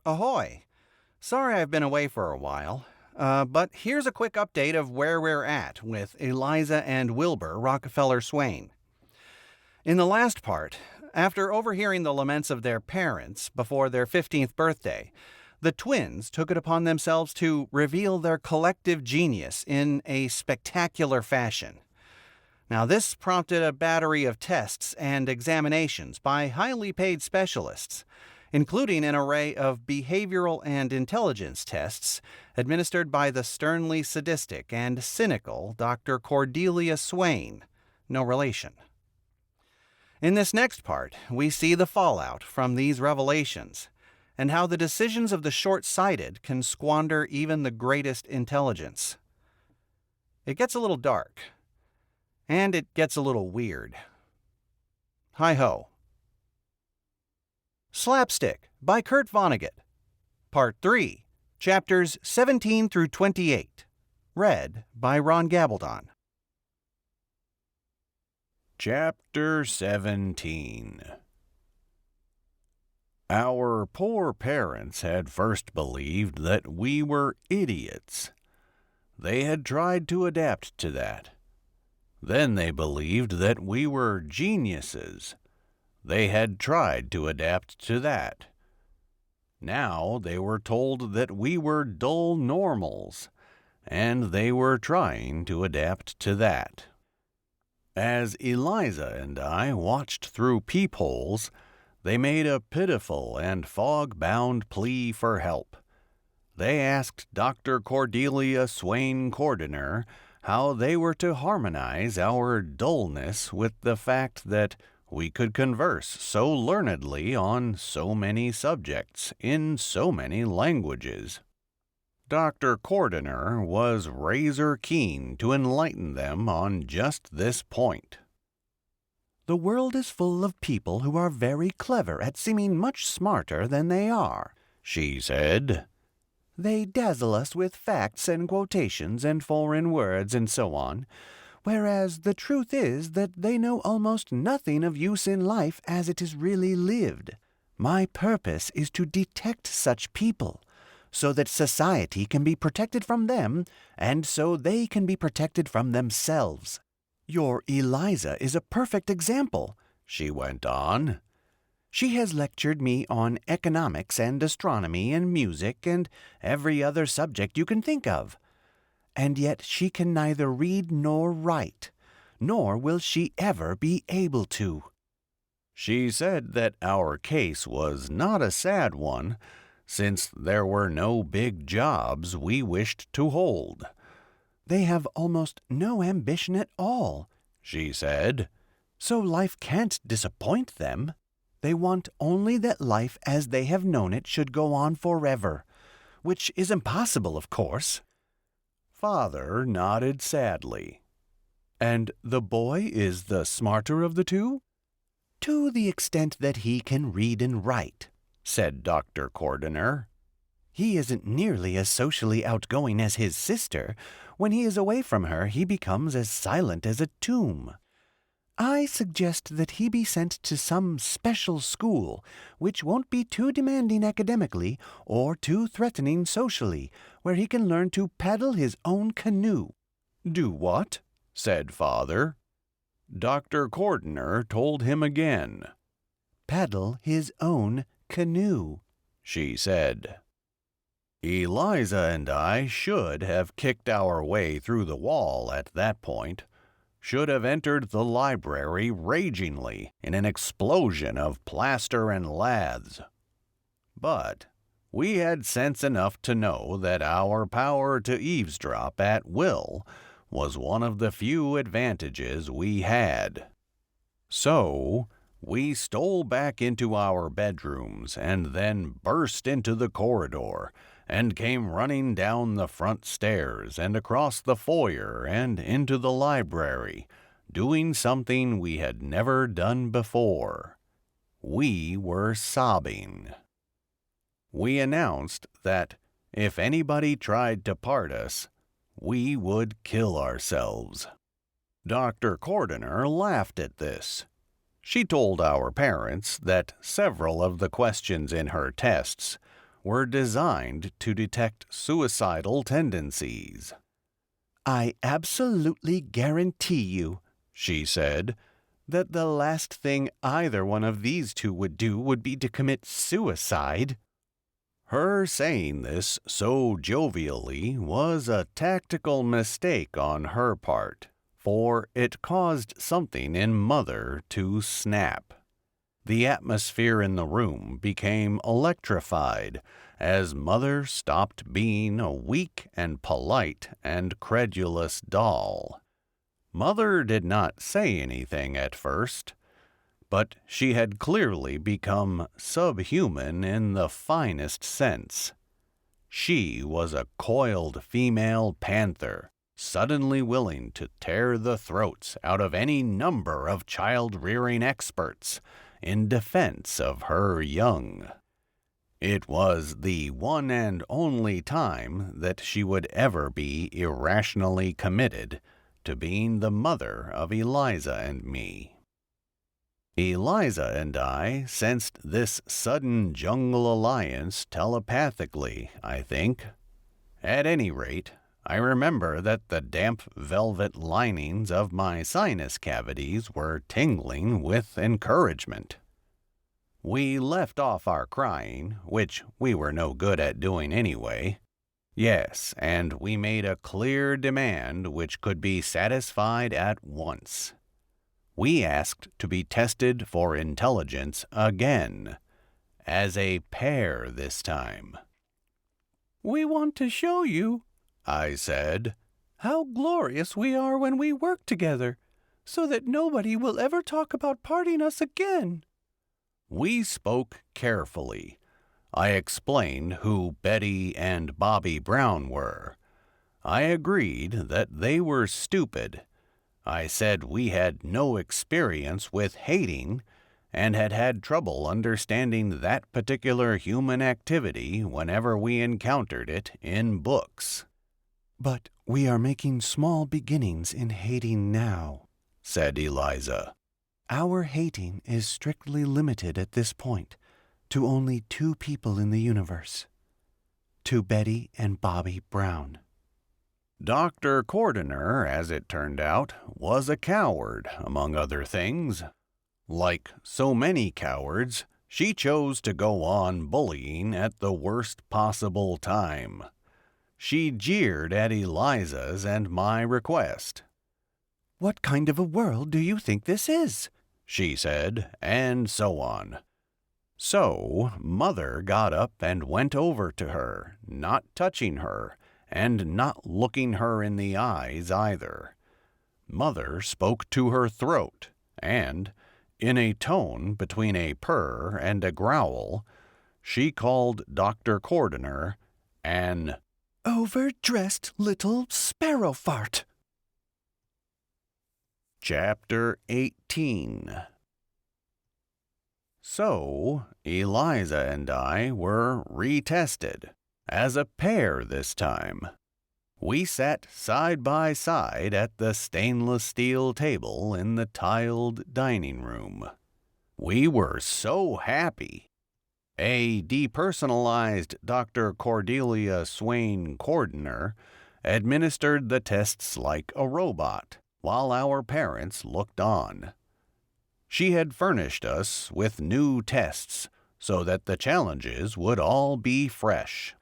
Ahoy! Sorry I've been away for a while, but here's a quick update of where we're at with Eliza and Wilbur Rockefeller Swain. In the last part, after overhearing the laments of their parents before their 15th birthday, the twins took it upon themselves to reveal their collective genius in a spectacular fashion. Now, this prompted a battery of tests and examinations by highly paid specialists, including an array of behavioral and intelligence tests administered by the sternly sadistic and cynical Dr. Cordelia Swain, no relation. In this next part, we see the fallout from these revelations, and how the decisions of the short-sighted can squander even the greatest intelligence. It gets a little dark. And it gets a little weird. Hi-ho. Slapstick by Kurt Vonnegut. Part 3, Chapters 17 through 28. Read by Ron Gabaldon. Chapter 17. Our poor parents had first believed that we were idiots. They had tried to adapt to that. Then they believed that we were geniuses. They had tried to adapt to that. Now they were told that we were dull normals, and they were trying to adapt to that. As Eliza and I watched through peepholes, they made a pitiful and fog-bound plea for help. They asked Dr. Cordelia Swain Cordiner how they were to harmonize our dullness with the fact that we could converse so learnedly on so many subjects in so many languages. Dr. Cordiner was razor keen to enlighten them on just this point. The world is full of people who are very clever at seeming much smarter than they are, she said. They dazzle us with facts and quotations and foreign words and so on, whereas the truth is that they know almost nothing of use in life as it is really lived. My purpose is to detect such people, so that society can be protected from them, and so they can be protected from themselves. Your Eliza is a perfect example, she went on. She has lectured me on economics and astronomy and music and every other subject you can think of. And yet she can neither read nor write, nor will she ever be able to. She said that our case was not a sad one, since there were no big jobs we wished to hold. They have almost no ambition at all, she said, so life can't disappoint them. They want only that life as they have known it should go on forever, which is impossible, of course. Father nodded sadly. And the boy is the smarter of the two? To the extent that he can read and write, said Dr. Cordiner. He isn't nearly as socially outgoing as his sister. When he is away from her, he becomes as silent as a tomb. I suggest that he be sent to some special school, which won't be too demanding academically or too threatening socially, where he can learn to paddle his own canoe. Do what? Said Father. Dr. Cordiner told him again. Paddle his own canoe, she said. Eliza and I should have kicked our way through the wall at that point. Should have entered the library ragingly in an explosion of plaster and laths. But we had sense enough to know that our power to eavesdrop at will was one of the few advantages we had. So we stole back into our bedrooms and then burst into the corridor and came running down the front stairs and across the foyer and into the library, doing something we had never done before. We were sobbing. We announced that if anybody tried to part us, we would kill ourselves. Dr. Cordiner laughed at this. She told our parents that several of the questions in her tests were designed to detect suicidal tendencies. I absolutely guarantee you, she said, that the last thing either one of these two would do would be to commit suicide. Her saying this so jovially was a tactical mistake on her part, for it caused something in Mother to snap. The atmosphere in the room became electrified as Mother stopped being a weak and polite and credulous doll. Mother did not say anything at first, but she had clearly become subhuman in the finest sense. She was a coiled female panther, suddenly willing to tear the throats out of any number of child-rearing experts in defense of her young. It was the one and only time that she would ever be irrationally committed to being the mother of Eliza and me. Eliza and I sensed this sudden jungle alliance telepathically, I think. At any rate, I remember that the damp velvet linings of my sinus cavities were tingling with encouragement. We left off our crying, which we were no good at doing anyway. Yes, and we made a clear demand which could be satisfied at once. We asked to be tested for intelligence again, as a pair this time. We want to show you, I said, how glorious we are when we work together, so that nobody will ever talk about parting us again. We spoke carefully. I explained who Betty and Bobby Brown were. I agreed that they were stupid. I said we had no experience with hating and had had trouble understanding that particular human activity whenever we encountered it in books. But we are making small beginnings in hating now, said Eliza. Our hating is strictly limited at this point to only 2 people in the universe, to Betty and Bobby Brown. Dr. Cordiner, as it turned out, was a coward, among other things. Like so many cowards, she chose to go on bullying at the worst possible time. She jeered at Eliza's and my request. What kind of a world do you think this is? She said, and so on. So Mother got up and went over to her, not touching her, and not looking her in the eyes either. Mother spoke to her throat, and, in a tone between a purr and a growl, she called Dr. Cordiner an overdressed little sparrow fart. Chapter 18. So, Eliza and I were retested, as a pair this time. We sat side by side at the stainless steel table in the tiled dining room. We were so happy. A depersonalized Dr. Cordelia Swain Cordiner administered the tests like a robot, while our parents looked on. She had furnished us with new tests so that the challenges would all be fresh.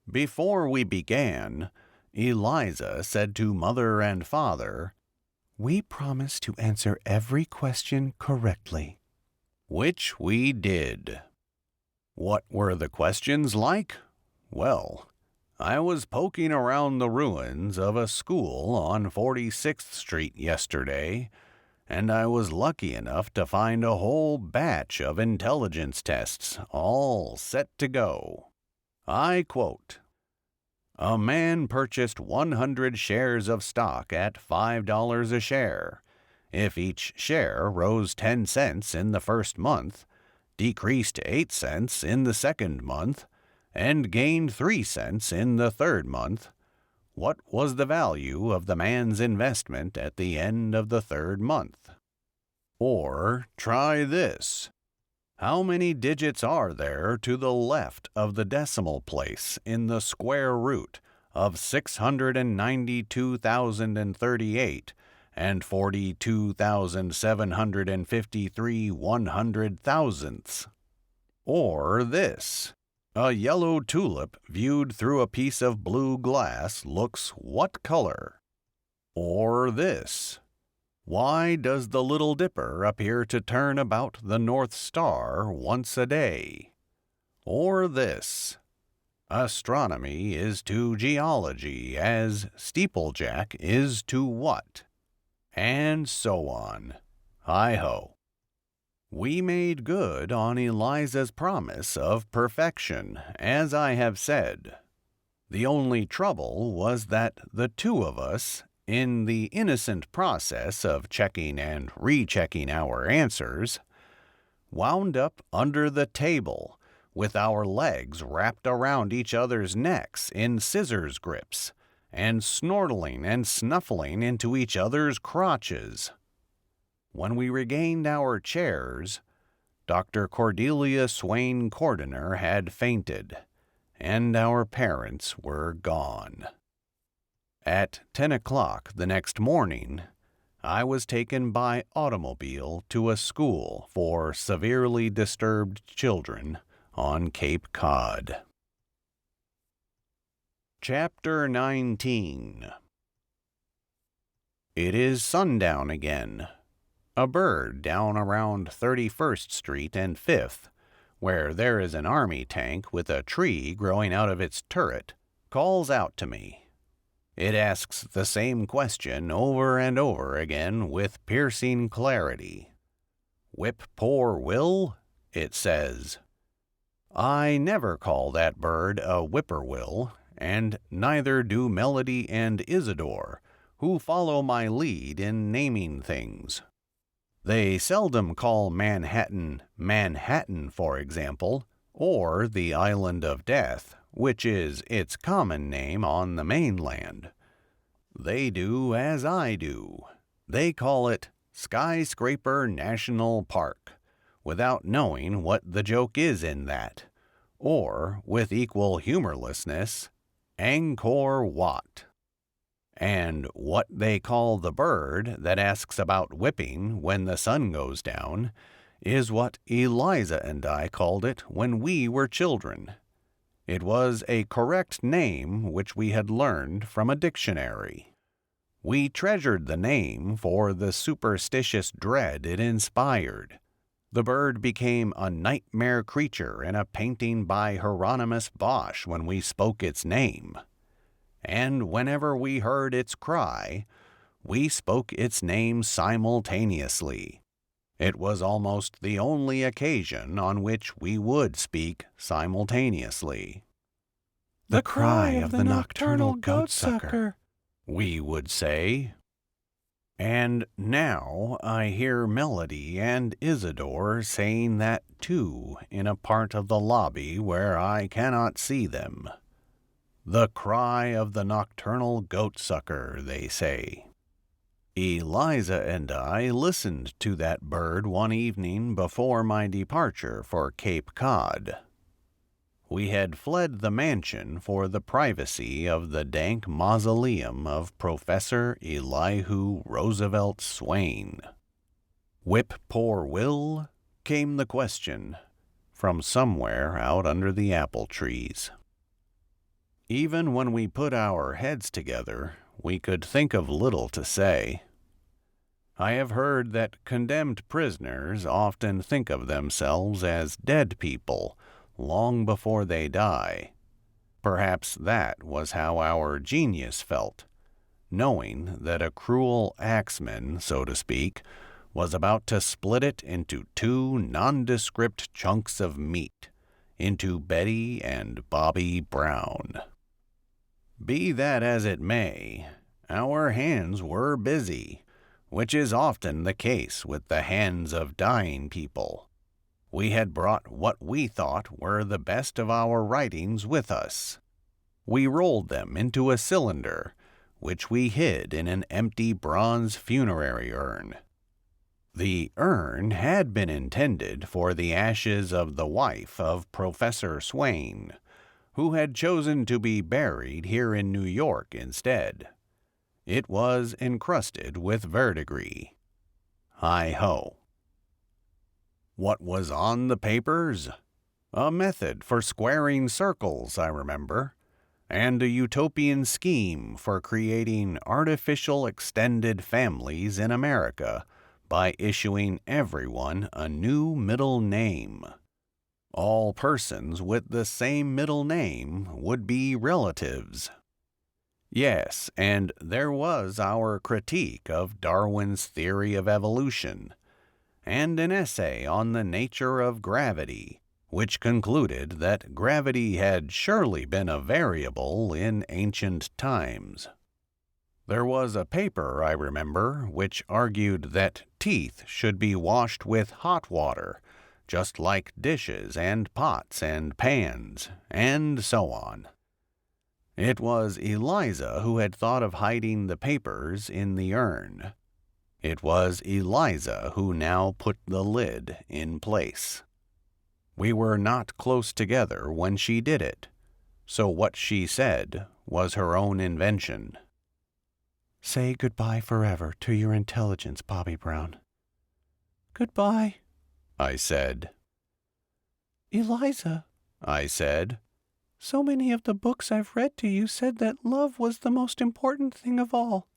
Before we began, Eliza said to Mother and Father, "We promise to answer every question correctly." Which we did. What were the questions like? Well, I was poking around the ruins of a school on 46th Street yesterday, and I was lucky enough to find a whole batch of intelligence tests all set to go. I quote, "A man purchased 100 shares of stock at $5 a share. If each share rose 10 cents in the first month, decreased 8 cents in the second month, and gained 3 cents in the third month, what was the value of the man's investment at the end of the third month?" Or try this. How many digits are there to the left of the decimal place in the square root of 692,038 and 42,753 100,000ths? Or this: a yellow tulip viewed through a piece of blue glass looks what color? Or this: why does the Little Dipper appear to turn about the North Star once a day? Or this: astronomy is to geology as steeplejack is to what? And so on. Hi-ho. We made good on Eliza's promise of perfection, as I have said. The only trouble was that the two of us, in the innocent process of checking and rechecking our answers, wound up under the table with our legs wrapped around each other's necks in scissors grips, and snortling and snuffling into each other's crotches. When we regained our chairs, Dr. Cordelia Swain Cordiner had fainted, and our parents were gone. At 10 o'clock the next morning, I was taken by automobile to a school for severely disturbed children on Cape Cod. Chapter 19. It is sundown again. A bird down around 31st Street and 5th, where there is an army tank with a tree growing out of its turret, calls out to me. It asks the same question over and over again with piercing clarity. "Whip poor Will?" it says. I never call that bird a whippoorwill, and neither do Melody and Isidore, who follow my lead in naming things. They seldom call Manhattan, Manhattan, for example, or the Island of Death, which is its common name on the mainland. They do as I do. They call it Skyscraper National Park, without knowing what the joke is in that, or, with equal humorlessness, Angkor Wat. And what they call the bird that asks about whipping when the sun goes down is what Eliza and I called it when we were children. It was a correct name which we had learned from a dictionary. We treasured the name for the superstitious dread it inspired. The bird became a nightmare creature in a painting by Hieronymus Bosch when we spoke its name. And whenever we heard its cry, we spoke its name simultaneously. It was almost the only occasion on which we would speak simultaneously. The cry of the nocturnal goatsucker, we would say. And now I hear Melody and Isidore saying that too in a part of the lobby where I cannot see them. The cry of the nocturnal goatsucker, they say. Eliza and I listened to that bird one evening before my departure for Cape Cod. We had fled the mansion for the privacy of the dank mausoleum of Professor Elihu Roosevelt Swain. "Whip poor Will?" came the question, from somewhere out under the apple trees. Even when we put our heads together, we could think of little to say. I have heard that condemned prisoners often think of themselves as dead people long before they die. Perhaps that was how our genius felt, knowing that a cruel axeman, so to speak, was about to split it into two nondescript chunks of meat, into Betty and Bobby Brown. Be that as it may, our hands were busy, which is often the case with the hands of dying people. We had brought what we thought were the best of our writings with us. We rolled them into a cylinder, which we hid in an empty bronze funerary urn. The urn had been intended for the ashes of the wife of Professor Swain, who had chosen to be buried here in New York instead. It was encrusted with verdigris. Hi-ho. What was on the papers? A method for squaring circles, I remember, and a utopian scheme for creating artificial extended families in America by issuing everyone a new middle name. All persons with the same middle name would be relatives. Yes, and there was our critique of Darwin's theory of evolution, and an essay on the nature of gravity, which concluded that gravity had surely been a variable in ancient times. There was a paper, I remember, which argued that teeth should be washed with hot water, just like dishes and pots and pans, and so on. It was Eliza who had thought of hiding the papers in the urn. It was Eliza who now put the lid in place. We were not close together when she did it, so what she said was her own invention. Say goodbye forever to your intelligence, Bobby Brown. Goodbye, I said. Eliza, I said. So many of the books I've read to you said that love was the most important thing of all.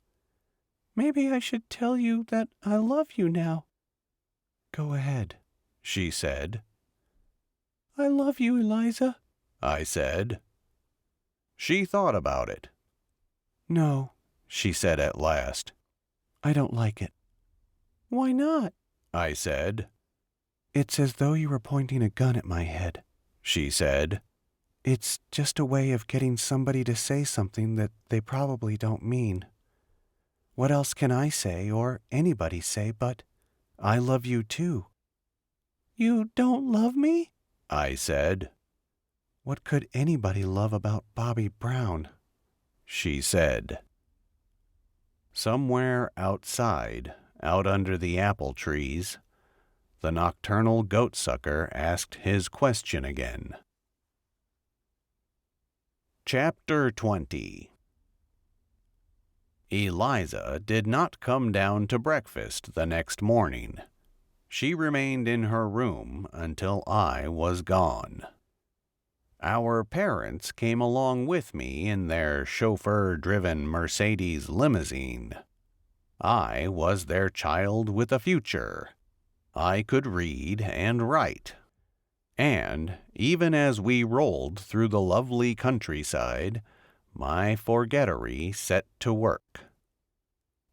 Maybe I should tell you that I love you now. Go ahead, she said. I love you, Eliza, I said. She thought about it. No, she said at last. I don't like it. Why not? I said. It's as though you were pointing a gun at my head, she said. It's just a way of getting somebody to say something that they probably don't mean. What else can I say, or anybody say, but, I love you too? You don't love me? I said. What could anybody love about Bobby Brown? She said. Somewhere outside, out under the apple trees, the nocturnal goatsucker asked his question again. Chapter 20. Eliza did not come down to breakfast the next morning. She remained in her room until I was gone. Our parents came along with me in their chauffeur-driven Mercedes limousine. I was their child with a future. I could read and write. And, even as we rolled through the lovely countryside, my forgettery set to work.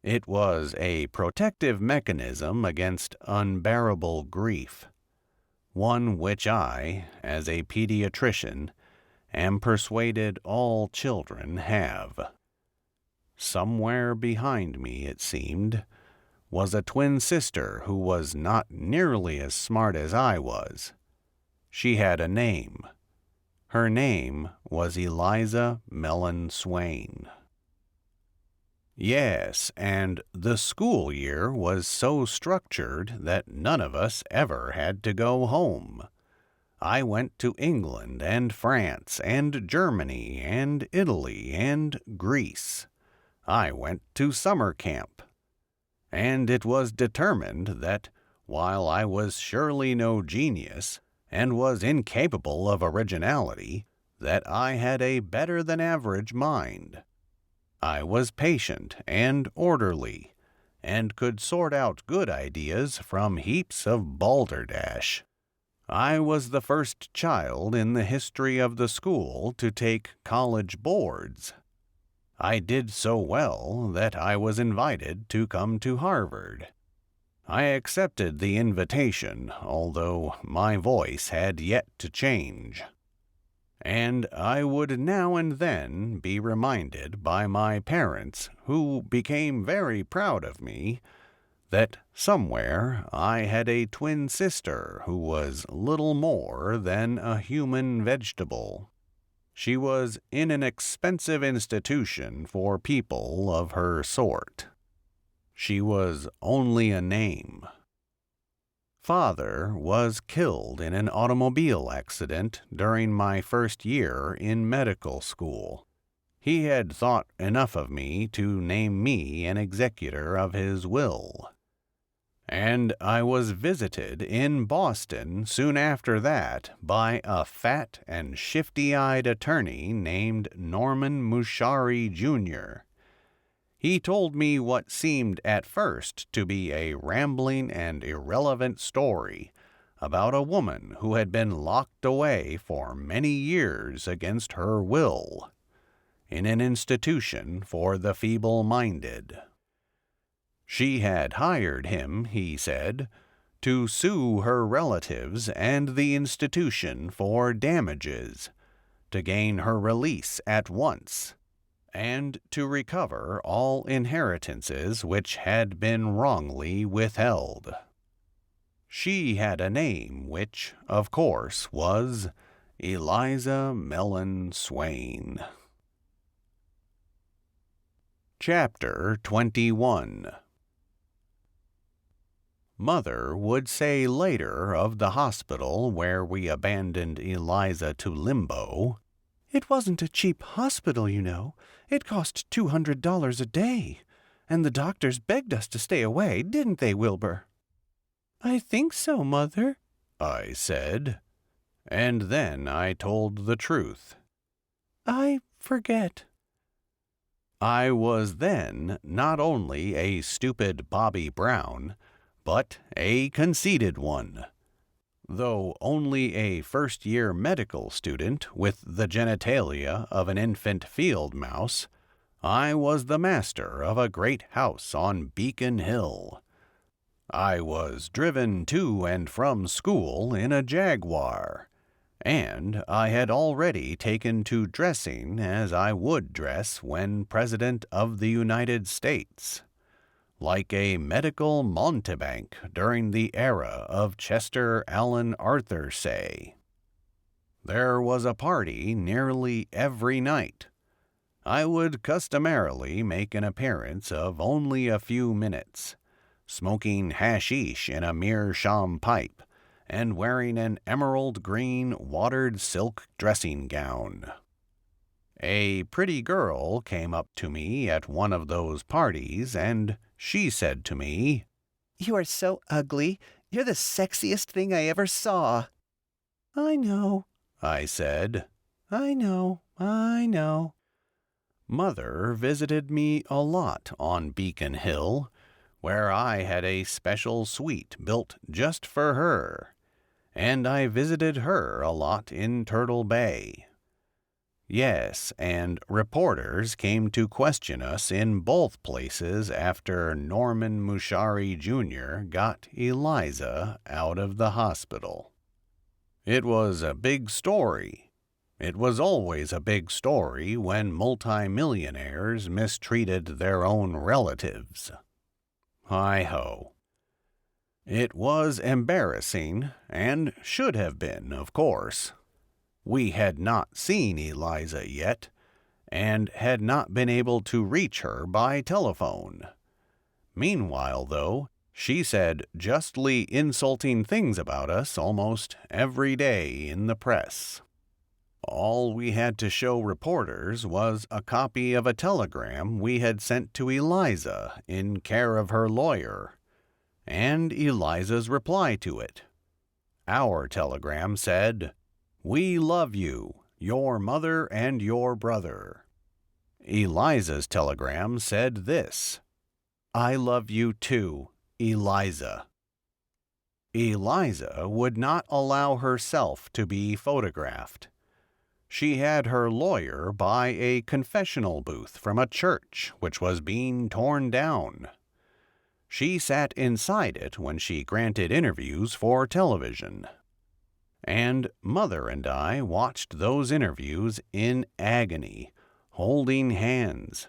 It was a protective mechanism against unbearable grief, one which I, as a pediatrician, am persuaded all children have. Somewhere behind me, it seemed, was a twin sister who was not nearly as smart as I was. She had a name. Her name was Eliza Mellon Swain. Yes, and the school year was so structured that none of us ever had to go home. I went to England and France and Germany and Italy and Greece. I went to summer camp. And it was determined that, while I was surely no genius, and was incapable of originality, that I had a better-than-average mind. I was patient and orderly, and could sort out good ideas from heaps of balderdash. I was the first child in the history of the school to take college boards. I did so well that I was invited to come to Harvard. I accepted the invitation, although my voice had yet to change. And I would now and then be reminded by my parents, who became very proud of me, that somewhere I had a twin sister who was little more than a human vegetable. She was in an expensive institution for people of her sort. She was only a name. father was killed in an automobile accident during my first year in medical school. He had thought enough of me to name me an executor of his will. And I was visited in Boston soon after that by a fat and shifty-eyed attorney named Norman Mushari, Jr. He told me what seemed at first to be a rambling and irrelevant story about a woman who had been locked away for many years against her will in an institution for the feeble-minded. She had hired him, he said, to sue her relatives and the institution for damages, to gain her release at once, and to recover all inheritances which had been wrongly withheld. She had a name which, of course, was Eliza Mellon Swain. Chapter 21. Mother would say later of the hospital where we abandoned Eliza to limbo, "It wasn't a cheap hospital, you know. It cost $200 a day. And the doctors begged us to stay away, didn't they, Wilbur?" "I think so, Mother," I said, and then I told the truth. "I forget." I was then not only a stupid Bobby Brown, but a conceited one. Though only a first-year medical student with the genitalia of an infant field mouse, I was the master of a great house on Beacon Hill. I was driven to and from school in a Jaguar, and I had already taken to dressing as I would dress when President of the United States, like a medical mountebank during the era of Chester Alan Arthur, say. There was a party nearly every night. I would customarily make an appearance of only a few minutes, smoking hashish in a meerschaum pipe, and wearing an emerald green watered silk dressing gown. A pretty girl came up to me at one of those parties, and she said to me, "You are so ugly. You're the sexiest thing I ever saw." "I know," I said. "I know. Mother visited me a lot on Beacon Hill, where I had a special suite built just for her, and I visited her a lot in Turtle Bay. Yes, and reporters came to question us in both places after Norman Mushari, Jr. got Eliza out of the hospital. It was a big story. It was always a big story when multimillionaires mistreated their own relatives. Hi-ho. It was embarrassing, and should have been, of course. We had not seen Eliza yet, and had not been able to reach her by telephone. Meanwhile, though, she said justly insulting things about us almost every day in the press. All we had to show reporters was a copy of a telegram we had sent to Eliza in care of her lawyer, and Eliza's reply to it. Our telegram said, "We love you, your mother and your brother." Eliza's telegram said this, "I love you too, Eliza." Eliza would not allow herself to be photographed. She had her lawyer buy a confessional booth from a church which was being torn down. She sat inside it when she granted interviews for television. And Mother and I watched those interviews in agony, holding hands.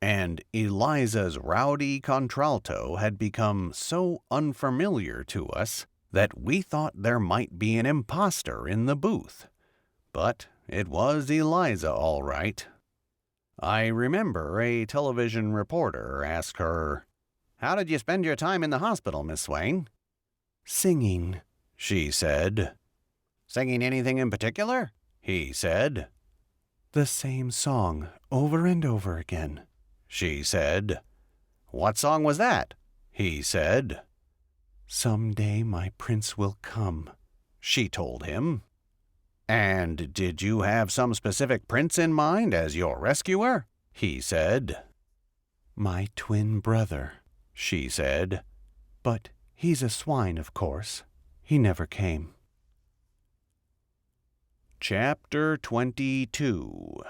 And Eliza's rowdy contralto had become so unfamiliar to us that we thought there might be an impostor in the booth. But it was Eliza all right. I remember a television reporter asked her, "How did you spend your time in the hospital, Miss Swain?" Singing, she said. Singing anything in particular? He said. the same song over and over again, She said. What song was that? He said. Someday my prince will come, She told him. And did you have some specific prince in mind as your rescuer? He said. my twin brother. She said. But he's a swine, of course. He never came. Chapter 22.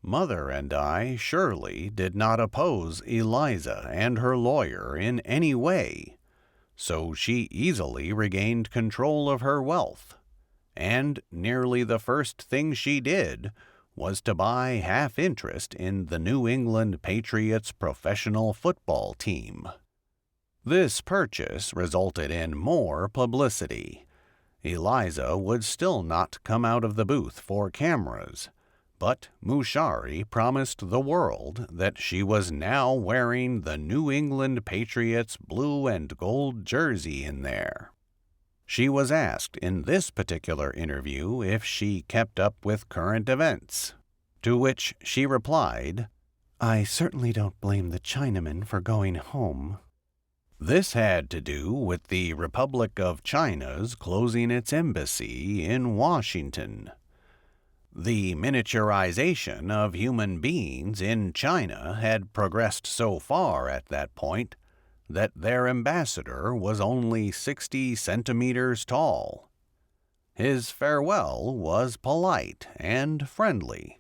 Mother and I surely did not oppose Eliza and her lawyer in any way, so she easily regained control of her wealth, and nearly the first thing she did was to buy half interest in the New England Patriots professional football team. This purchase resulted in more publicity. Eliza would still not come out of the booth for cameras, but Mushari promised the world that she was now wearing the New England Patriots blue and gold jersey in there. She was asked in this particular interview if she kept up with current events, to which she replied, I certainly don't blame the Chinaman for going home. This had to do with the Republic of China's closing its embassy in Washington. The miniaturization of human beings in China had progressed so far at that point that their ambassador was only 60 centimeters tall. His farewell was polite and friendly.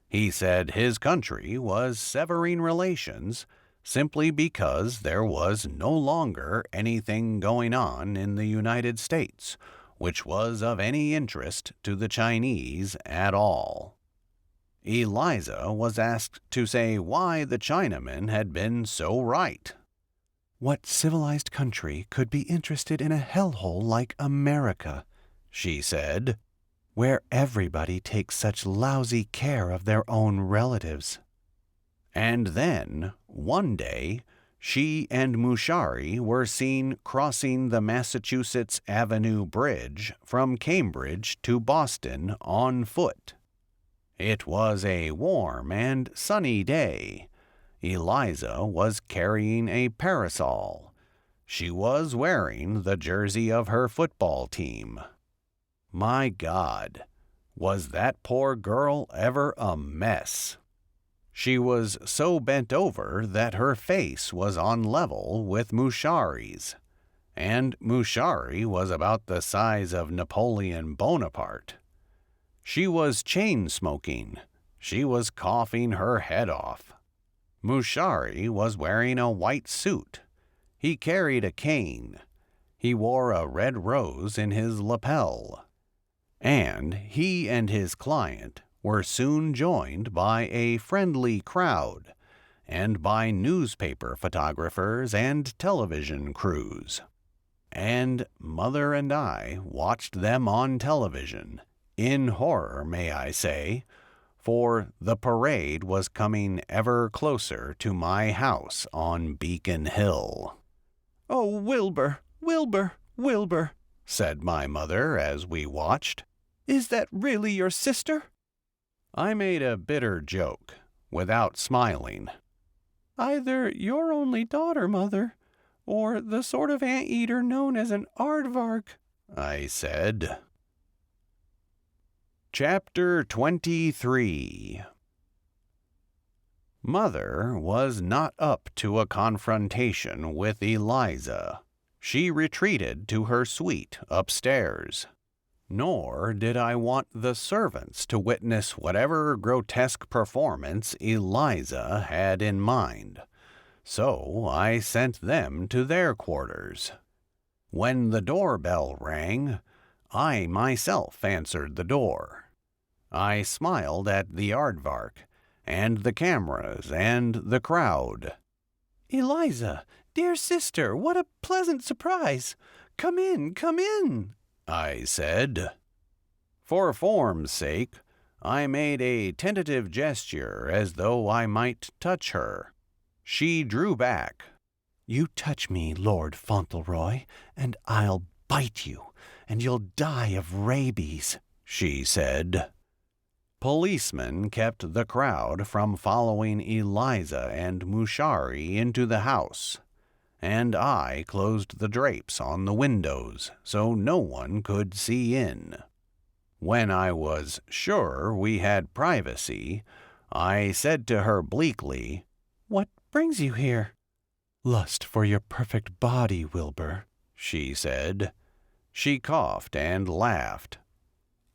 He said his country was severing relations simply because there was no longer anything going on in the United States which was of any interest to the Chinese at all. Eliza was asked to say why the Chinaman had been so right. What civilized country could be interested in a hellhole like America, she said, where everybody takes such lousy care of their own relatives? And then, one day, she and Mushari were seen crossing the Massachusetts Avenue Bridge from Cambridge to Boston on foot. It was a warm and sunny day. Eliza was carrying a parasol. She was wearing the jersey of her football team. My God, was that poor girl ever a mess? She was so bent over that her face was on level with Mushari's, and Mushari was about the size of Napoleon Bonaparte. She was chain-smoking. She was coughing her head off. Mushari was wearing a white suit. He carried a cane. He wore a red rose in his lapel. And he and his client were soon joined by a friendly crowd and by newspaper photographers and television crews. And Mother and I watched them on television, in horror, may I say, for the parade was coming ever closer to my house on Beacon Hill. Oh, Wilbur, Wilbur, Wilbur, said my mother as we watched. Is that really your sister? I made a bitter joke, without smiling. Either your only daughter, Mother, or the sort of anteater known as an aardvark, I said. Chapter 23. Mother was not up to a confrontation with Eliza. She retreated to her suite upstairs. Nor did I want the servants to witness whatever grotesque performance Eliza had in mind, so I sent them to their quarters. When the doorbell rang, I myself answered the door. I smiled at the aardvark, and the cameras, and the crowd. Eliza, dear sister, what a pleasant surprise! Come in, come in! I said. For form's sake, I made a tentative gesture as though I might touch her. She drew back. You touch me, Lord Fauntleroy, and I'll bite you, and you'll die of rabies, she said. Policemen kept the crowd from following Eliza and Mushari into the house, and I closed the drapes on the windows so no one could see in. When I was sure we had privacy, I said to her bleakly, "What brings you here?" "Lust for your perfect body, Wilbur," she said. She coughed and laughed.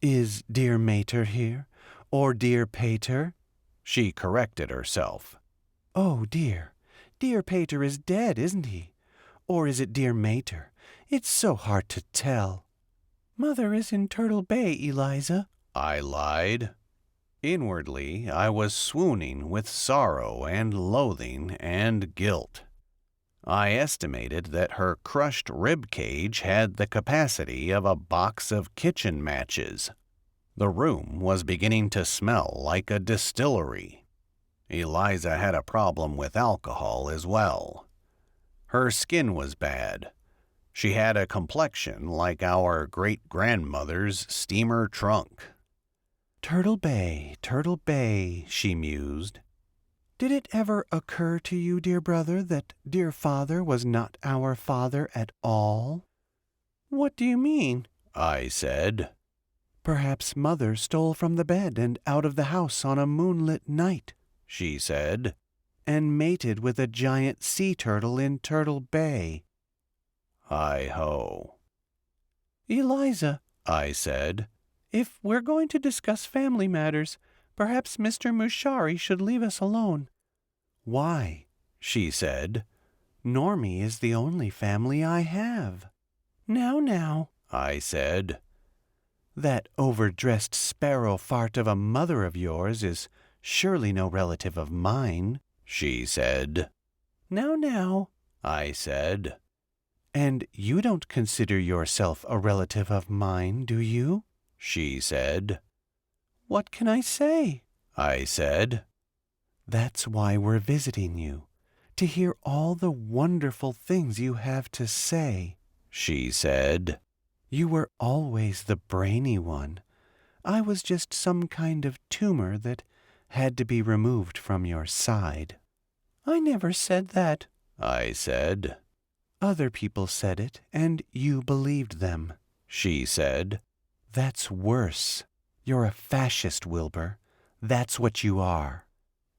"Is dear Mater here? Or dear Pater?" She corrected herself. "Oh, dear. Dear Pater is dead, isn't he? Or is it dear Mater? It's so hard to tell." "Mother is in Turtle Bay, Eliza," I lied. Inwardly, I was swooning with sorrow and loathing and guilt. I estimated that her crushed rib cage had the capacity of a box of kitchen matches. The room was beginning to smell like a distillery. Eliza had a problem with alcohol as well. Her skin was bad. She had a complexion like our great-grandmother's steamer trunk. Turtle Bay, she mused. "Did it ever occur to you, dear brother, that dear father was not our father at all?" "What do you mean?" I said. "Perhaps Mother stole from the bed and out of the house on a moonlit night," she said, "and mated with a giant sea turtle in Turtle Bay." Hi-ho. "Eliza," I said, "if we're going to discuss family matters, perhaps Mr. Mushari should leave us alone." "Why?" she said. "Normie is the only family I have." Now, I said. "That overdressed sparrow fart of a mother of yours is surely no relative of mine," she said. Now, I said. "And you don't consider yourself a relative of mine, do you?" she said. "What can I say?" I said. "That's why we're visiting you, to hear all the wonderful things you have to say," she said. "You were always the brainy one. I was just some kind of tumor that had to be removed from your side." "I never said that," I said. "Other people said it, and you believed them," she said. "That's worse. You're a fascist, Wilbur. That's what you are."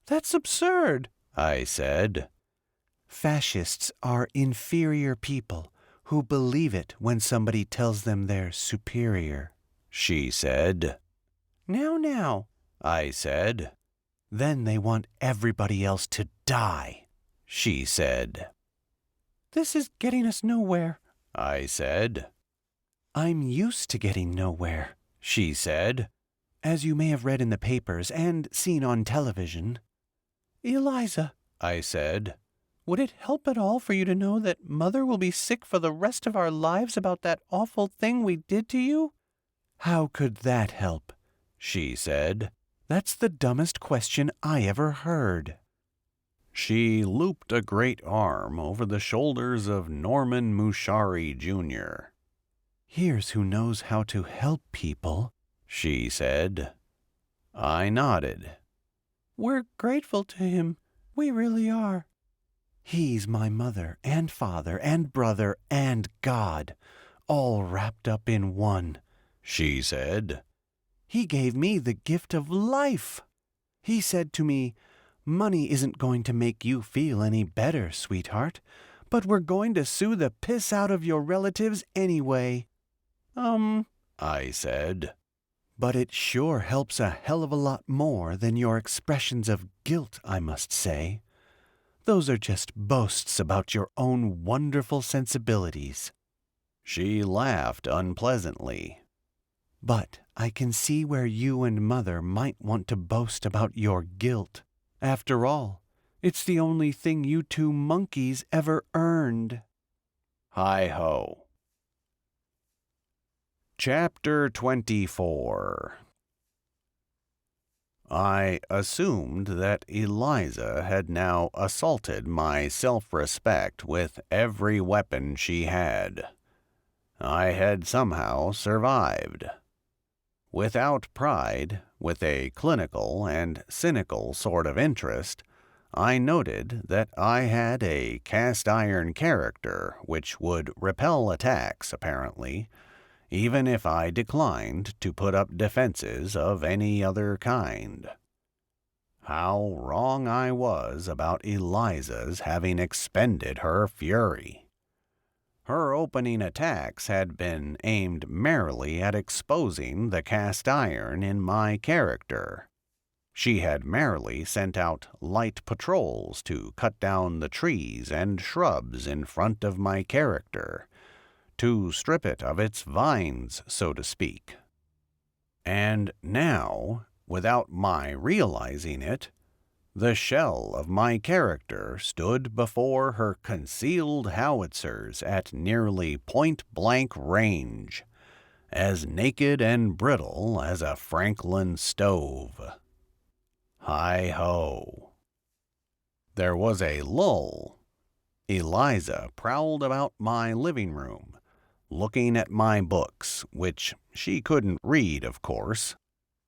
"That's absurd," I said. "Fascists are inferior people who believe it when somebody tells them they're superior," she said. Now, I said. "Then they want everybody else to die," she said. "This is getting us nowhere," I said. "I'm used to getting nowhere," she said. "as you may have read in the papers and seen on television." "Eliza," I said. "would it help at all for you to know that Mother will be sick for the rest of our lives about that awful thing we did to you?" "How could that help?" she said. "That's the dumbest question I ever heard." She looped a great arm over the shoulders of Norman Mushari, Jr. "Here's who knows how to help people," she said. I nodded. "We're grateful to him. We really are." "He's my mother and father and brother and God, all wrapped up in one," she said. "He gave me the gift of life. He said to me, 'Money isn't going to make you feel any better, sweetheart, but we're going to sue the piss out of your relatives anyway.'" I said. "But it sure helps a hell of a lot more than your expressions of guilt, I must say. Those are just boasts about your own wonderful sensibilities." She laughed unpleasantly. "But I can see where you and Mother might want to boast about your guilt. After all, it's the only thing you two monkeys ever earned." Hi-ho. Chapter 24. I assumed that Eliza had now assaulted my self-respect with every weapon she had. I had somehow survived. Without pride, with a clinical and cynical sort of interest, I noted that I had a cast-iron character which would repel attacks, apparently, even if I declined to put up defenses of any other kind. How wrong I was about Eliza's having expended her fury. Her opening attacks had been aimed merely at exposing the cast iron in my character. She had merely sent out light patrols to cut down the trees and shrubs in front of my character, to strip it of its vines, so to speak. And now, without my realizing it, the shell of my character stood before her concealed howitzers at nearly point-blank range, as naked and brittle as a Franklin stove. Hi-ho. There was a lull. Eliza prowled about my living room, looking at my books, which she couldn't read, of course.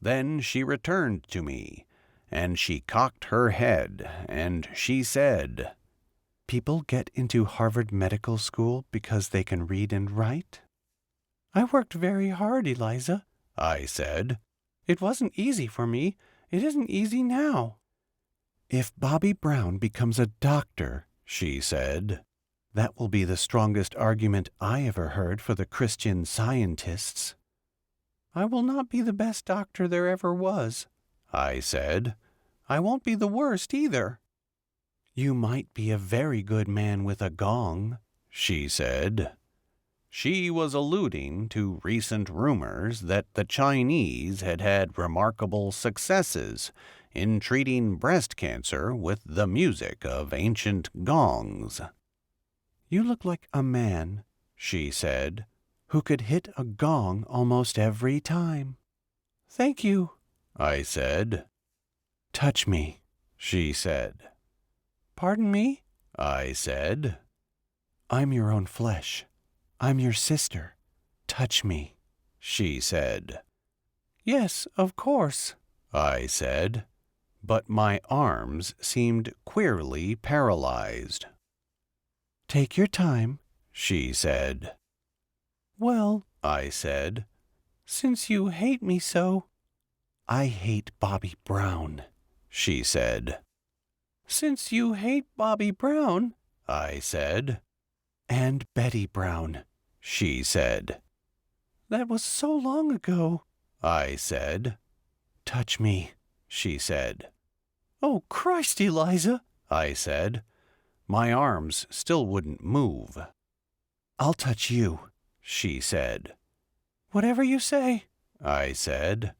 Then she returned to me, and she cocked her head, and she said, "People get into Harvard Medical School because they can read and write?" "I worked very hard, Eliza," I said. "It wasn't easy for me. It isn't easy now." "If Bobby Brown becomes a doctor," she said, "that will be the strongest argument I ever heard for the Christian Scientists." "I will not be the best doctor there ever was," I said. "I won't be the worst either." "You might be a very good man with a gong," she said. She was alluding to recent rumors that the Chinese had had remarkable successes in treating breast cancer with the music of ancient gongs. "You look like a man," she said, "who could hit a gong almost every time." "Thank you," I said. "Touch me," she said. "Pardon me?" I said. "I'm your own flesh. I'm your sister. Touch me," she said. "Yes, of course," I said, but my arms seemed queerly paralyzed. "Take your time," she said. "Well," I said, "since you hate me so—" "I hate Bobby Brown," she said. "Since you hate Bobby Brown," I said. "And Betty Brown," she said. "That was so long ago," I said. "Touch me," she said. "Oh, Christ, Eliza," I said. My arms still wouldn't move. "I'll touch you," she said. "Whatever you say," I said.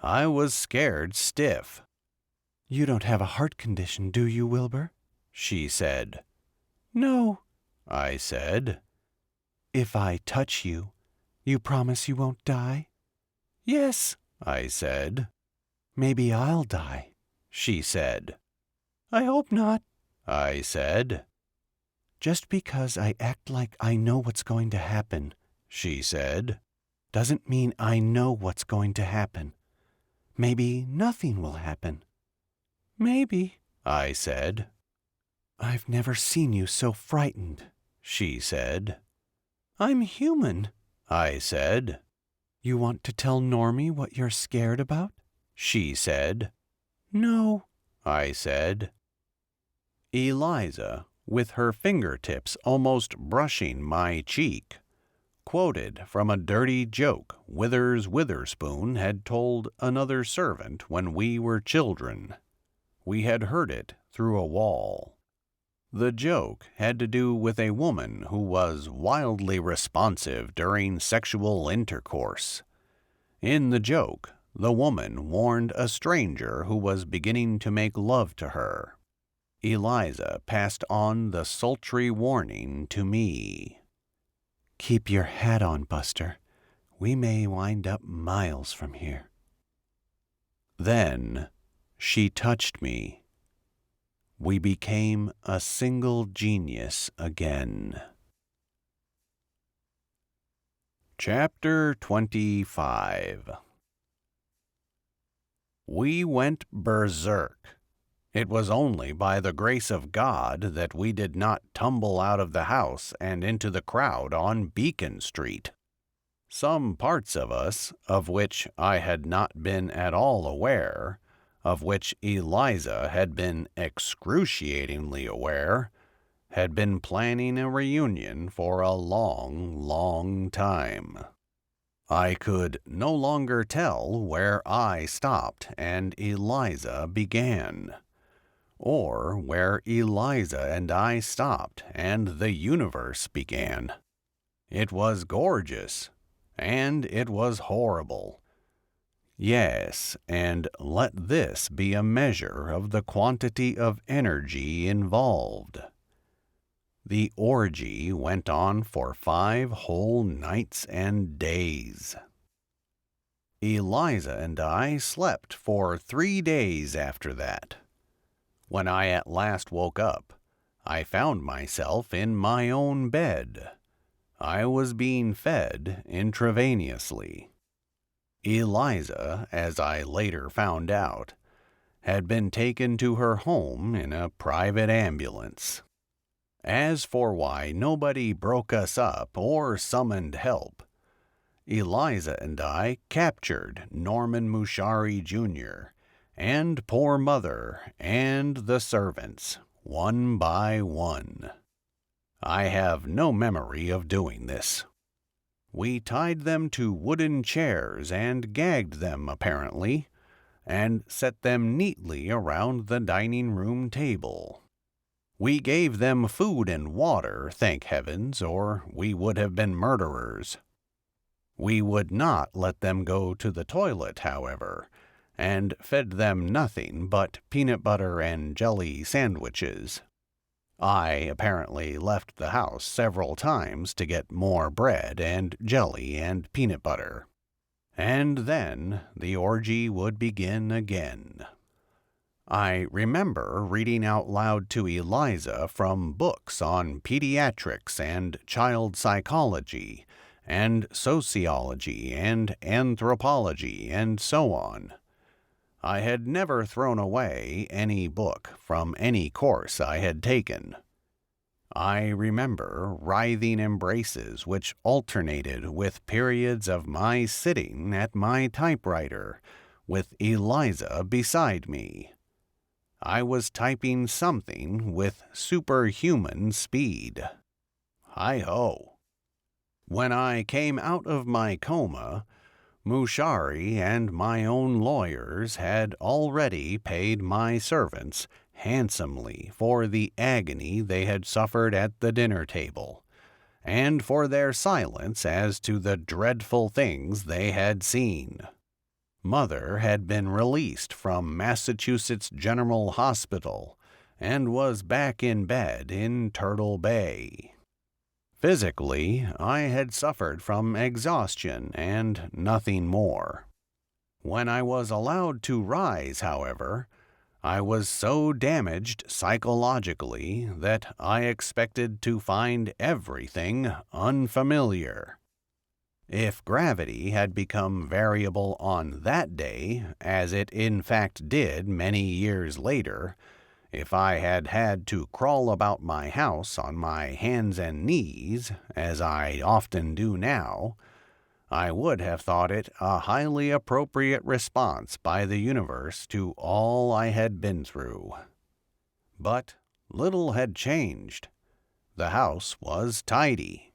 I was scared stiff. "You don't have a heart condition, do you, Wilbur?" she said. "No," I said. "If I touch you, you promise you won't die?" "Yes," I said. "Maybe I'll die," she said. "I hope not," I said. "Just because I act like I know what's going to happen," she said, "doesn't mean I know what's going to happen. Maybe nothing will happen." "Maybe," I said. "I've never seen you so frightened," she said. "I'm human," I said. "You want to tell Normie what you're scared about?" she said. "No," I said. Eliza, with her fingertips almost brushing my cheek, quoted from a dirty joke Withers Witherspoon had told another servant when we were children. We had heard it through a wall. The joke had to do with a woman who was wildly responsive during sexual intercourse. In the joke, the woman warned a stranger who was beginning to make love to her. Eliza passed on the sultry warning to me. "Keep your hat on, Buster. We may wind up miles from here." Then She touched me. We became a single genius again. Chapter 25. We went berserk. It was only by the grace of God that we did not tumble out of the house and into the crowd on Beacon Street. Some parts of us, of which I had not been at all aware, of which Eliza had been excruciatingly aware, had been planning a reunion for a long, long time. I could no longer tell where I stopped and Eliza began, or where Eliza and I stopped and the universe began. It was gorgeous, and it was horrible. Yes, and let this be a measure of the quantity of energy involved. The orgy went on for 5 whole nights and days. Eliza and I slept for 3 days after that. When I at last woke up, I found myself in my own bed. I was being fed intravenously. Eliza, as I later found out, had been taken to her home in a private ambulance. As for why nobody broke us up or summoned help, Eliza and I captured Norman Mushari Jr. and poor mother and the servants, one by one. I have no memory of doing this. We tied them to wooden chairs and gagged them, apparently, and set them neatly around the dining room table. We gave them food and water, thank heavens, or we would have been murderers. We would not let them go to the toilet, however, and fed them nothing but peanut butter and jelly sandwiches. I apparently left the house several times to get more bread and jelly and peanut butter. And then the orgy would begin again. I remember reading out loud to Eliza from books on pediatrics and child psychology and sociology and anthropology and so on. I had never thrown away any book from any course I had taken. I remember writhing embraces which alternated with periods of my sitting at my typewriter, with Eliza beside me. I was typing something with superhuman speed. Hi-ho. When I came out of my coma, Mushari and my own lawyers had already paid my servants handsomely for the agony they had suffered at the dinner table, and for their silence as to the dreadful things they had seen. Mother had been released from Massachusetts General Hospital and was back in bed in Turtle Bay. Physically, I had suffered from exhaustion and nothing more. When I was allowed to rise, however, I was so damaged psychologically that I expected to find everything unfamiliar. If gravity had become variable on that day, as it in fact did many years later, if I had had to crawl about my house on my hands and knees, as I often do now, I would have thought it a highly appropriate response by the universe to all I had been through. But little had changed. The house was tidy.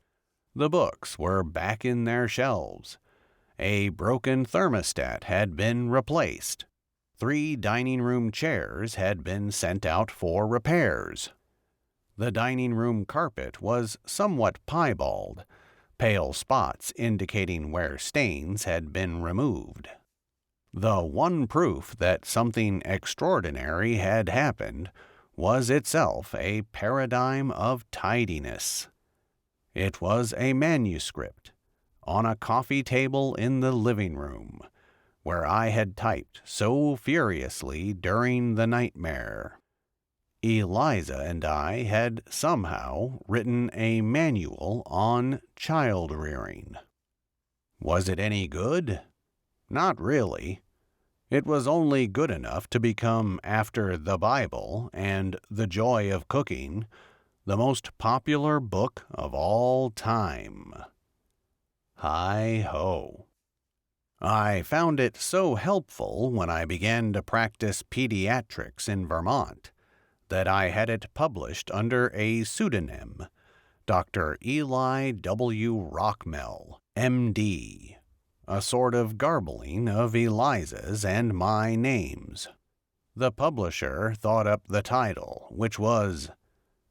The books were back in their shelves. A broken thermostat had been replaced. 3 dining room chairs had been sent out for repairs. The dining room carpet was somewhat piebald, pale spots indicating where stains had been removed. The one proof that something extraordinary had happened was itself a paradigm of tidiness. It was a manuscript, on a coffee table in the living room, where I had typed so furiously during the nightmare. Eliza and I had somehow written a manual on child rearing. Was it any good? Not really. It was only good enough to become, after the Bible and The Joy of Cooking, the most popular book of all time. Hi-ho. I found it so helpful when I began to practice pediatrics in Vermont that I had it published under a pseudonym, Dr. Eli W. Rockmell, M.D., a sort of garbling of Eliza's and my names. The publisher thought up the title, which was,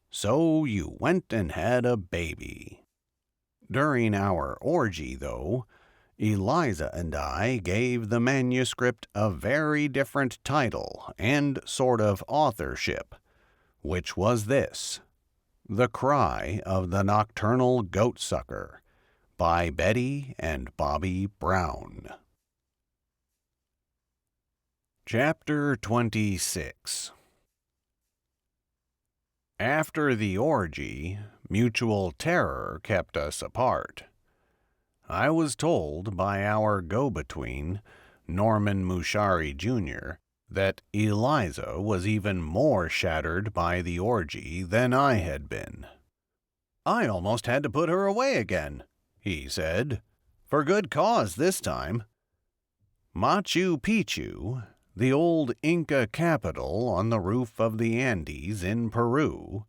So You Went and Had a Baby. During our orgy, though, Eliza and I gave the manuscript a very different title and sort of authorship, which was this: The Cry of the Nocturnal Goatsucker, by Betty and Bobby Brown. Chapter 26. After the orgy, mutual terror kept us apart. I was told by our go-between, Norman Mushari Jr., that Eliza was even more shattered by the orgy than I had been. I almost had to put her away again, he said, for good cause this time. Machu Picchu, the old Inca capital on the roof of the Andes in Peru,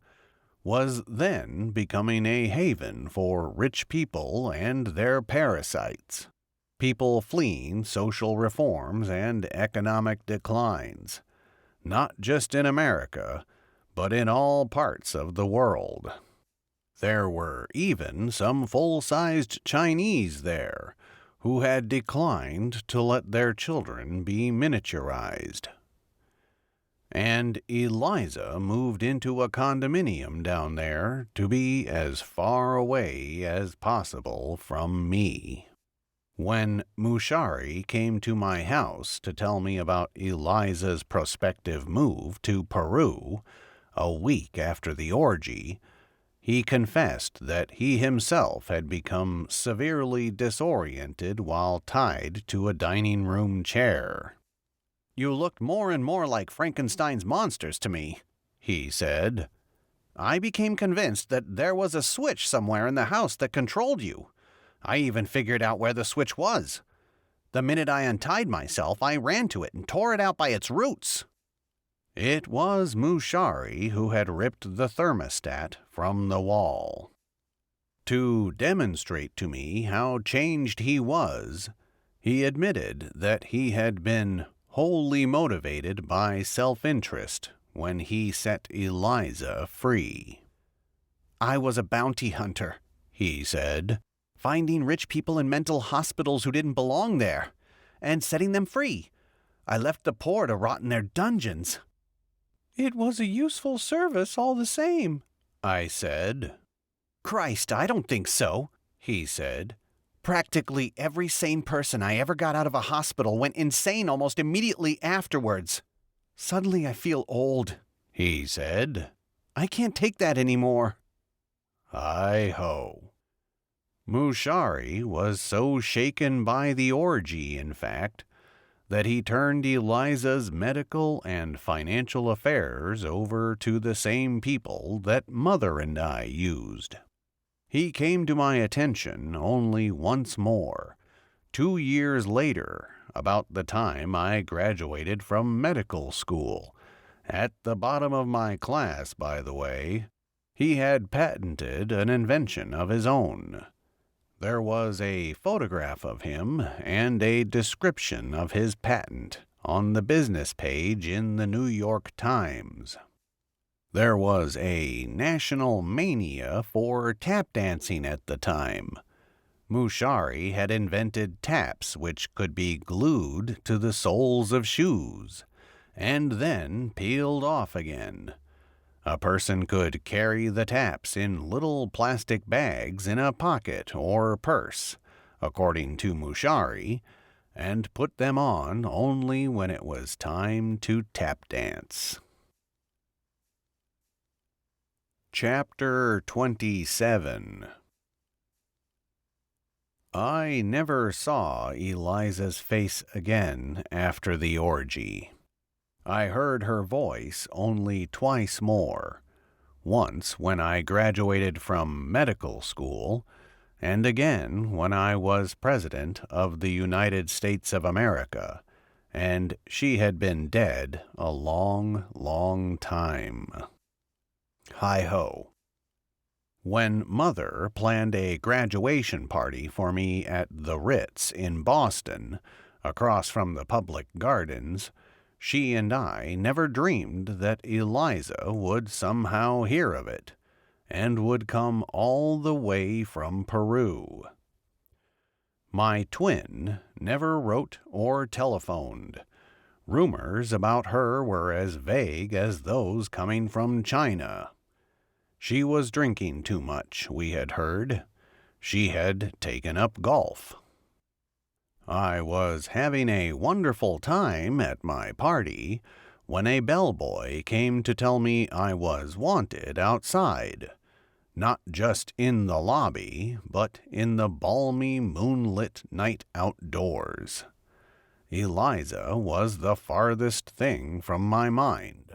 was then becoming a haven for rich people and their parasites, people fleeing social reforms and economic declines, not just in America, but in all parts of the world. There were even some full-sized Chinese there, who had declined to let their children be miniaturized. And Eliza moved into a condominium down there to be as far away as possible from me. When Mushari came to my house to tell me about Eliza's prospective move to Peru, a week after the orgy, he confessed that he himself had become severely disoriented while tied to a dining room chair. "You looked more and more like Frankenstein's monsters to me," he said. "I became convinced that there was a switch somewhere in the house that controlled you. I even figured out where the switch was. The minute I untied myself, I ran to it and tore it out by its roots." It was Mushari who had ripped the thermostat from the wall. To demonstrate to me how changed he was, he admitted that he had been wholly motivated by self-interest when he set Eliza free. "I was a bounty hunter," he said, "finding rich people in mental hospitals who didn't belong there, and setting them free. I left the poor to rot in their dungeons." "It was a useful service all the same," I said. "Christ, I don't think so," he said. "Practically every sane person I ever got out of a hospital went insane almost immediately afterwards. Suddenly I feel old," he said. "I can't take that anymore." Hi-ho. Mushari was so shaken by the orgy, in fact, that he turned Eliza's medical and financial affairs over to the same people that Mother and I used. He came to my attention only once more, 2 years later, about the time I graduated from medical school. At the bottom of my class, by the way, he had patented an invention of his own. There was a photograph of him and a description of his patent on the business page in the New York Times. There was a national mania for tap dancing at the time. Mushari had invented taps which could be glued to the soles of shoes, and then peeled off again. A person could carry the taps in little plastic bags in a pocket or purse, according to Mushari, and put them on only when it was time to tap dance. Chapter 27. I never saw Eliza's face again after the orgy. I heard her voice only twice more, once when I graduated from medical school, and again when I was President of the United States of America, and she had been dead a long, long time. Hi-ho. When Mother planned a graduation party for me at the Ritz in Boston, across from the public gardens, she and I never dreamed that Eliza would somehow hear of it, and would come all the way from Peru. My twin never wrote or telephoned. Rumors about her were as vague as those coming from China. She was drinking too much, we had heard. She had taken up golf. I was having a wonderful time at my party when a bellboy came to tell me I was wanted outside, not just in the lobby, but in the balmy moonlit night outdoors. Eliza was the farthest thing from my mind.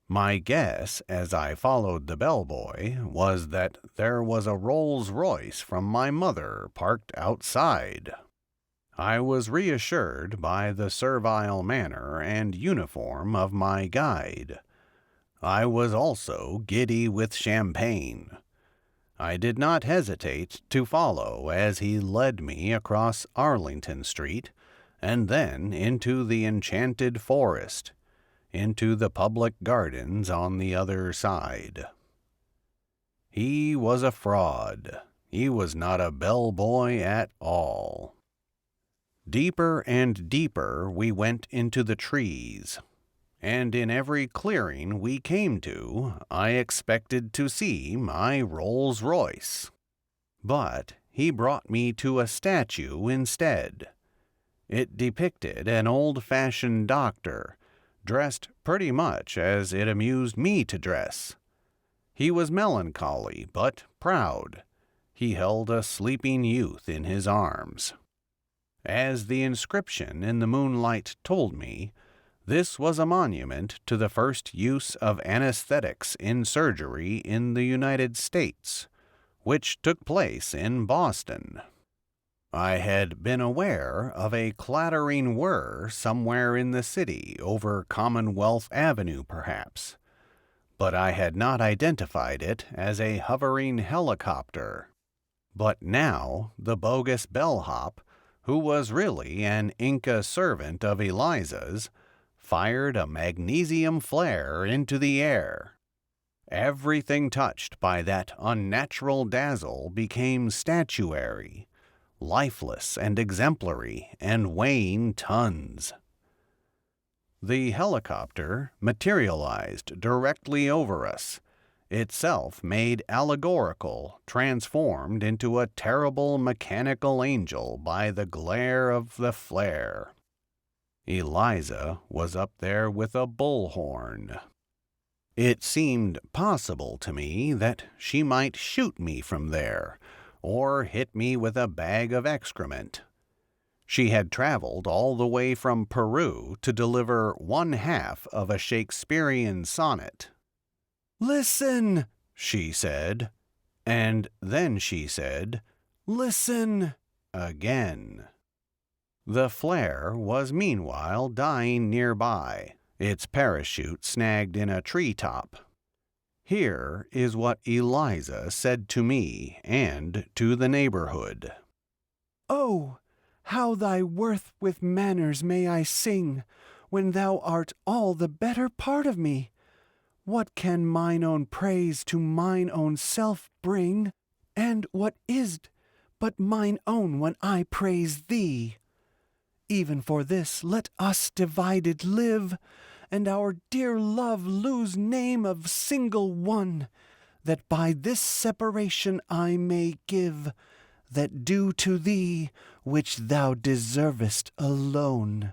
My guess, as I followed the bellboy, was that there was a Rolls-Royce from my mother parked outside. I was reassured by the servile manner and uniform of my guide. I was also giddy with champagne. I did not hesitate to follow as he led me across Arlington Street, and then into the enchanted forest, into the public gardens on the other side. He was a fraud. He was not a bellboy at all. Deeper and deeper we went into the trees, and in every clearing we came to, I expected to see my Rolls-Royce. But he brought me to a statue instead. It depicted an old-fashioned doctor, dressed pretty much as it amused me to dress. He was melancholy but proud. He held a sleeping youth in his arms. As the inscription in the moonlight told me, this was a monument to the first use of anesthetics in surgery in the United States, which took place in Boston. I had been aware of a clattering whir somewhere in the city over Commonwealth Avenue, perhaps, but I had not identified it as a hovering helicopter. But now the bogus bellhop, who was really an Inca servant of Eliza's, fired a magnesium flare into the air. Everything touched by that unnatural dazzle became statuary, lifeless and exemplary, and weighing tons. The helicopter materialized directly over us, itself made allegorical, transformed into a terrible mechanical angel by the glare of the flare. Eliza was up there with a bullhorn. It seemed possible to me that she might shoot me from there, or hit me with a bag of excrement. She had traveled all the way from Peru to deliver one half of a Shakespearean sonnet. "Listen," she said, and then she said, "Listen," again. The flare was meanwhile dying nearby, its parachute snagged in a treetop. Here is what Eliza said to me and to the neighborhood. "Oh, how thy worth with manners may I sing, when thou art all the better part of me! What can mine own praise to mine own self bring? And what is't but mine own when I praise thee? Even for this let us divided live, and our dear love lose name of single one, that by this separation I may give that do to thee which thou deservest alone."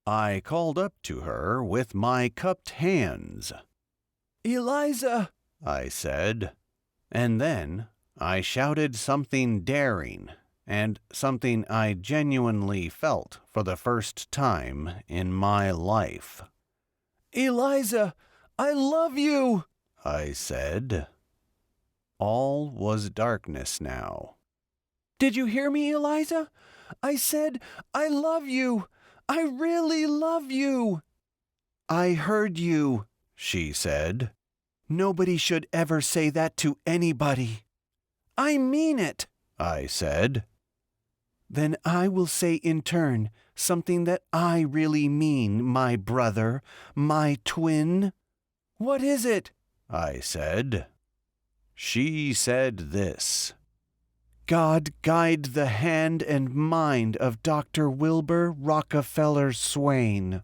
I called up to her with my cupped hands. "Eliza," I said, and then I shouted something daring and something I genuinely felt for the first time in my life. "Eliza, I love you," I said. All was darkness now. "Did you hear me, Eliza? I said, I love you. I really love you." "I heard you," She said. "Nobody should ever say that to anybody." "I mean it," I said. "Then I will say in turn something that I really mean, my brother, my twin." "What is it?" I said. She said this: "God guide the hand and mind of Dr. Wilbur Rockefeller Swain."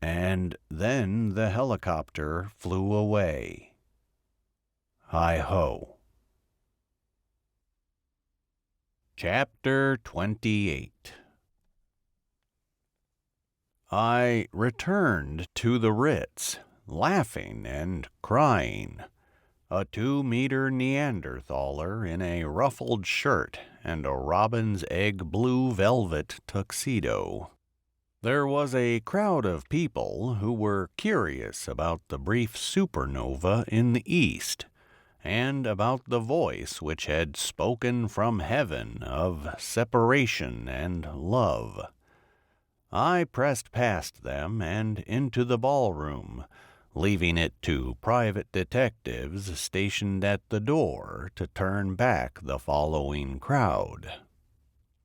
And then the helicopter flew away. Hi-ho. Chapter 28. I returned to the Ritz, laughing and crying. A 2-meter Neanderthaler in a ruffled shirt and a robin's egg blue velvet tuxedo. There was a crowd of people who were curious about the brief supernova in the east, and about the voice which had spoken from heaven of separation and love. I pressed past them and into the ballroom, leaving it to private detectives stationed at the door to turn back the following crowd.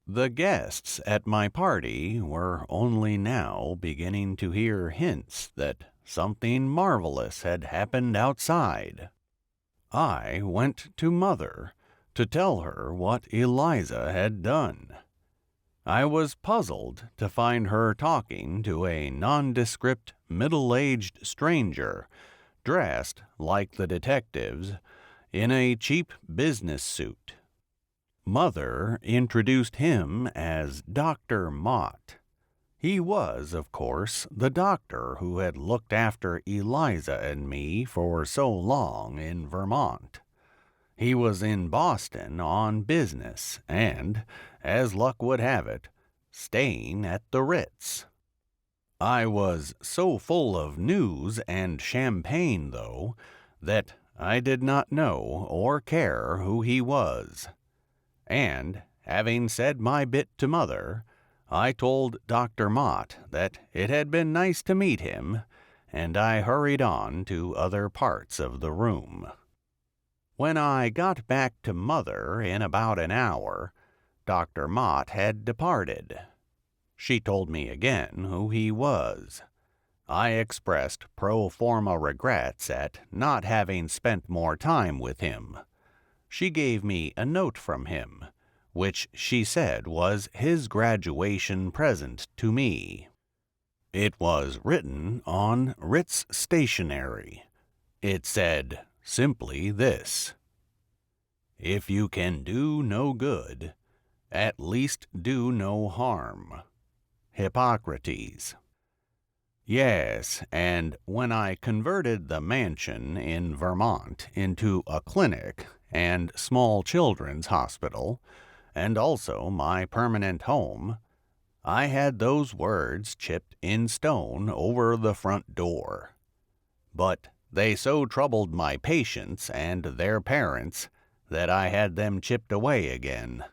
The guests at my party were only now beginning to hear hints that something marvelous had happened outside. I went to Mother to tell her what Eliza had done. I was puzzled to find her talking to a nondescript, middle-aged stranger, dressed like the detectives, in a cheap business suit. Mother introduced him as Dr. Mott. He was, of course, the doctor who had looked after Eliza and me for so long in Vermont. He was in Boston on business and, as luck would have it, staying at the Ritz. I was so full of news and champagne, though, that I did not know or care who he was. And, having said my bit to Mother, I told Dr. Mott that it had been nice to meet him, and I hurried on to other parts of the room. When I got back to Mother in about an hour, Dr. Mott had departed. She told me again who he was. I expressed pro forma regrets at not having spent more time with him. She gave me a note from him, which she said was his graduation present to me. It was written on Ritz stationery. It said simply this: "If you can do no good, at least do no harm." Hippocrates. Yes, and when I converted the mansion in Vermont into a clinic and small children's hospital, and also my permanent home, I had those words chipped in stone over the front door. But they so troubled my patients and their parents that I had them chipped away again.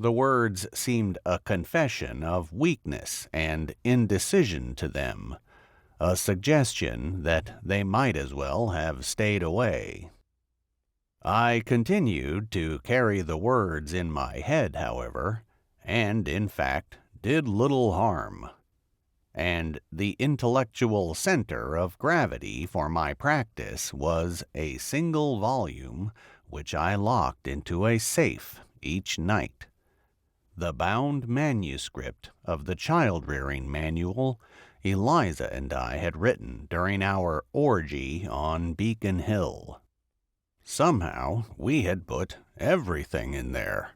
The words seemed a confession of weakness and indecision to them, a suggestion that they might as well have stayed away. I continued to carry the words in my head, however, and, in fact, did little harm. And the intellectual center of gravity for my practice was a single volume which I locked into a safe each night. The bound manuscript of the child-rearing manual Eliza and I had written during our orgy on Beacon Hill. Somehow we had put everything in there.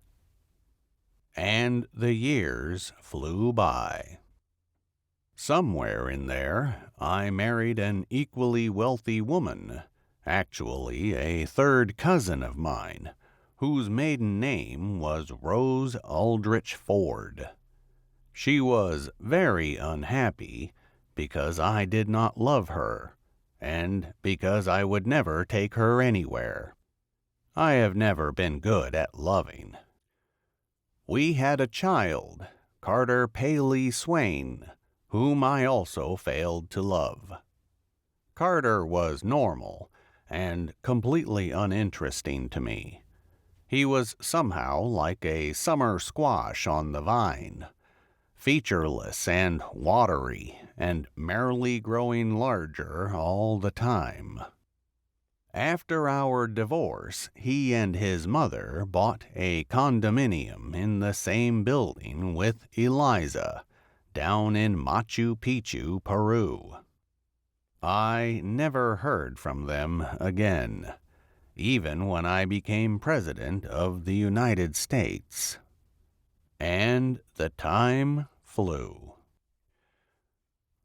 And the years flew by. Somewhere in there, I married an equally wealthy woman, actually a third cousin of mine, whose maiden name was Rose Aldrich Ford. She was very unhappy because I did not love her, and because I would never take her anywhere. I have never been good at loving. We had a child, Carter Paley Swain, whom I also failed to love. Carter was normal and completely uninteresting to me. He was somehow like a summer squash on the vine, featureless and watery, and merrily growing larger all the time. After our divorce, he and his mother bought a condominium in the same building with Eliza, down in Machu Picchu, Peru. I never heard from them again, even when I became President of the United States. And the time flew.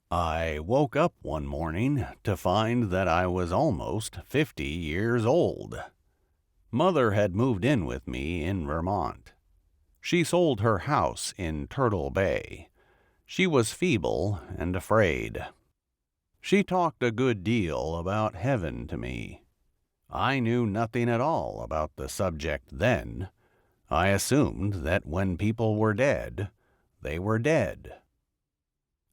I woke up one morning to find that I was almost 50 years old. Mother had moved in with me in Vermont. She sold her house in Turtle Bay. She was feeble and afraid. She talked a good deal about heaven to me. I knew nothing at all about the subject then. I assumed that when people were dead, they were dead.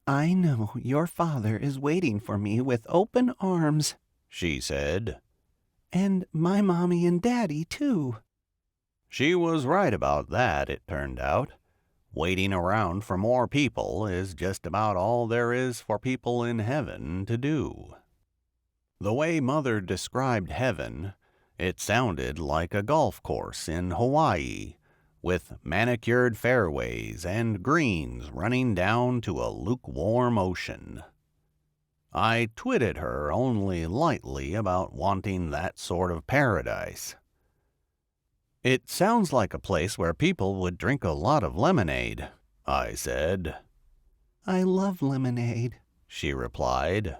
I know your father is waiting for me with open arms, she said. And my mommy and daddy, too. She was right about that, it turned out. Waiting around for more people is just about all there is for people in heaven to do. The way Mother described heaven, it sounded like a golf course in Hawaii, with manicured fairways and greens running down to a lukewarm ocean. I twitted her only lightly about wanting that sort of paradise. It sounds like a place where people would drink a lot of lemonade, I said. I love lemonade, she replied.